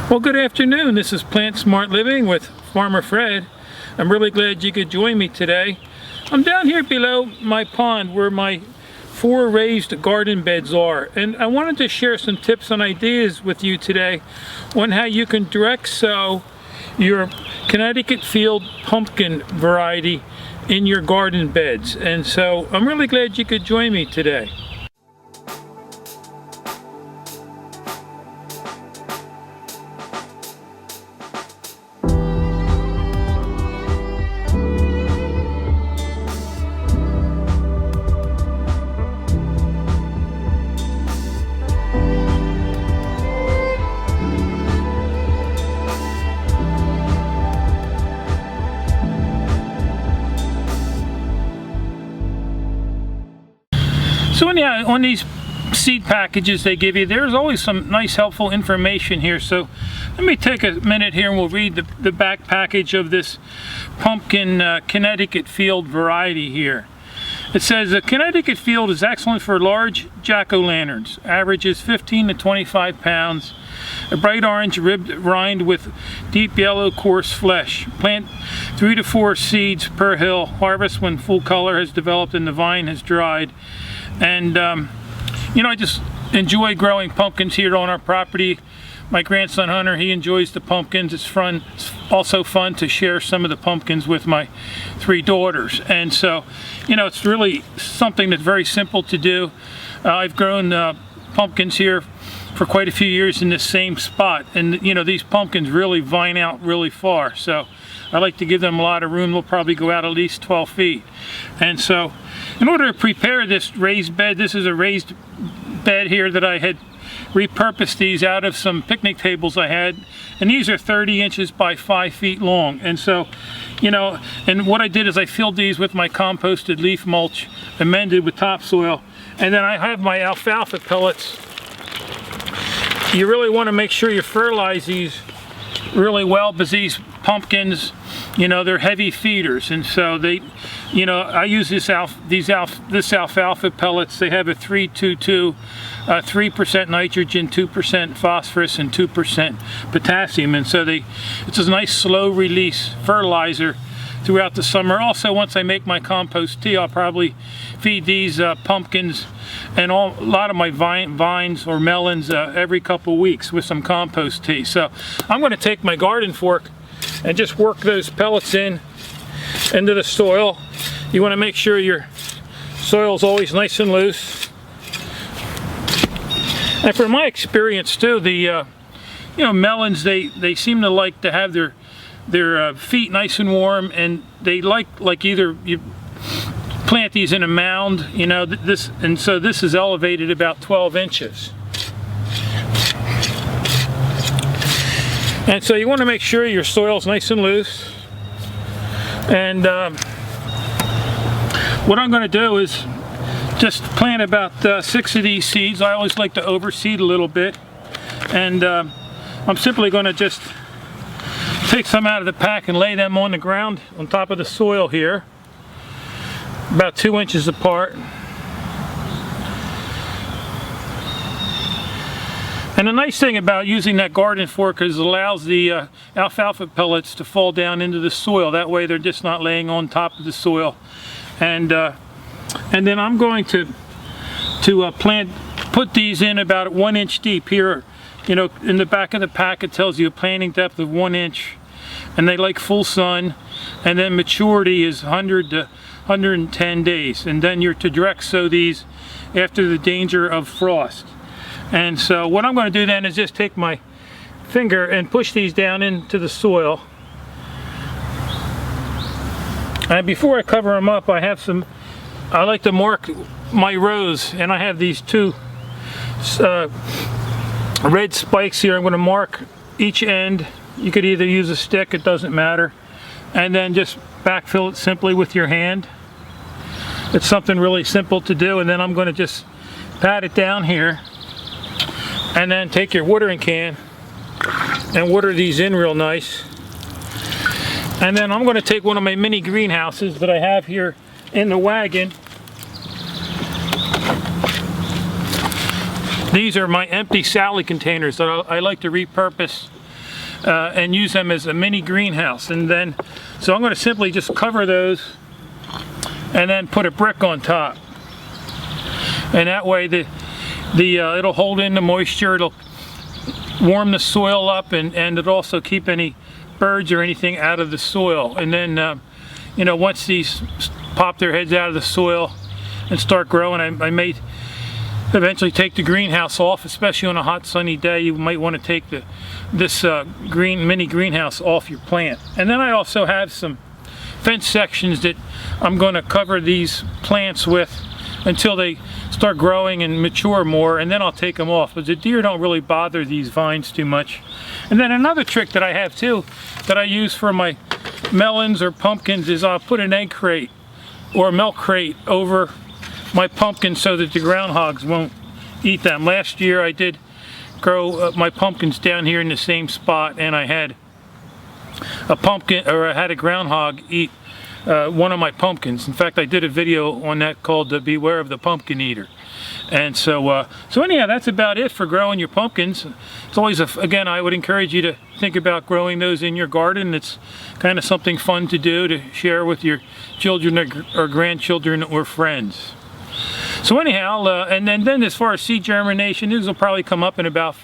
Well, good afternoon. This is Plant Smart Living with Farmer Fred. I'm really glad you could join me today. I'm down here below my pond where my 4 raised garden beds are, and I wanted to share some tips and ideas with you today on how you can direct sow your Connecticut field pumpkin variety in your garden beds. And so I'm really glad you could join me today. So on these seed packages they give you, there's always some nice helpful information here. So let me take a minute here and we'll read the back package of this pumpkin Connecticut field variety here. It says the Connecticut field is excellent for large jack-o'-lanterns. Averages 15 to 25 pounds. A bright orange ribbed rind with deep yellow coarse flesh. Plant 3 to 4 seeds per hill. Harvest when full color has developed and the vine has dried. And I just enjoy growing pumpkins here on our property. My grandson Hunter, he enjoys the pumpkins. It's fun. It's also fun to share some of the pumpkins with my 3 daughters. And so, it's really something that's very simple to do. I've grown pumpkins here for quite a few years in this same spot, and these pumpkins really vine out really far. So I like to give them a lot of room. They'll probably go out at least 12 feet. And so in order to prepare this raised bed, this is a raised bed here that I had repurposed these out of some picnic tables I had, and these are 30 inches by 5 feet long. And so and what I did is I filled these with my composted leaf mulch amended with topsoil, and then I have my alfalfa pellets. You really want to make sure you fertilize these really well, because these pumpkins, they're heavy feeders, and so they, I use this alfalfa pellets. They have a 3-2-2, 3% nitrogen, 2% phosphorus, and 2% potassium, and so it's a nice slow release fertilizer throughout the summer. Also, once I make my compost tea, I'll probably feed these pumpkins and a lot of my vines or melons every couple weeks with some compost tea. So I'm going to take my garden fork and just work those pellets into the soil. You want to make sure your soil is always nice and loose. And from my experience too, the melons, they seem to like to have their feet nice and warm, and they like either you plant these in a mound, and so this is elevated about 12 inches. And so you want to make sure your soil is nice and loose. And what I'm going to do is just plant about 6 of these seeds. I always like to overseed a little bit, and I'm simply going to just take some out of the pack and lay them on the ground on top of the soil here, about 2 inches apart. And the nice thing about using that garden fork is it allows the alfalfa pellets to fall down into the soil. That way they're just not laying on top of the soil. And then I'm going to put these in about 1 inch deep here. In the back of the pack it tells you a planting depth of 1 inch, and they like full sun, and then maturity is 100 to 110 days, and then you're to direct sow these after the danger of frost. And so what I'm going to do then is just take my finger and push these down into the soil. And before I cover them up, I like to mark my rows, and I have these 2 red spikes here. I'm going to mark each end. You could either use a stick, it doesn't matter, and then just backfill it simply with your hand. It's something really simple to do. And then I'm going to just pat it down here, and then take your watering can and water these in real nice. And then I'm going to take one of my mini greenhouses that I have here in the wagon. These are my empty salad containers that I like to repurpose and use them as a mini greenhouse. And then, so I'm going to simply just cover those and then put a brick on top. And that way it'll hold in the moisture, it'll warm the soil up, and it'll also keep any birds or anything out of the soil. And then, you know, once these pop their heads out of the soil and start growing, I may eventually take the greenhouse off. Especially on a hot sunny day, you might want to take this mini greenhouse off your plant. And then I also have some fence sections that I'm going to cover these plants with until they start growing and mature more, and then I'll take them off. But the deer don't really bother these vines too much. And then another trick that I have too, that I use for my melons or pumpkins, is I'll put an egg crate or a milk crate over my pumpkins so that the groundhogs won't eat them. Last year I did grow my pumpkins down here in the same spot, and I had a groundhog eat one of my pumpkins. In fact, I did a video on that called Beware of the Pumpkin Eater. And so anyhow, that's about it for growing your pumpkins. It's always, again, I would encourage you to think about growing those in your garden. It's kind of something fun to do, to share with your children or grandchildren or friends. So anyhow, and then as far as seed germination, these will probably come up in about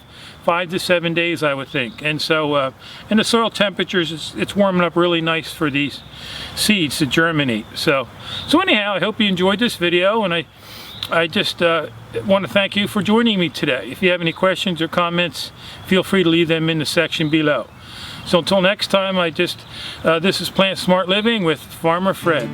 5 to 7 days, I would think. And so, and the soil temperatures, it's warming up really nice for these seeds to germinate. So anyhow, I hope you enjoyed this video, and I just want to thank you for joining me today. If you have any questions or comments, feel free to leave them in the section below. So until next time, this is Plant Smart Living with Farmer Fred.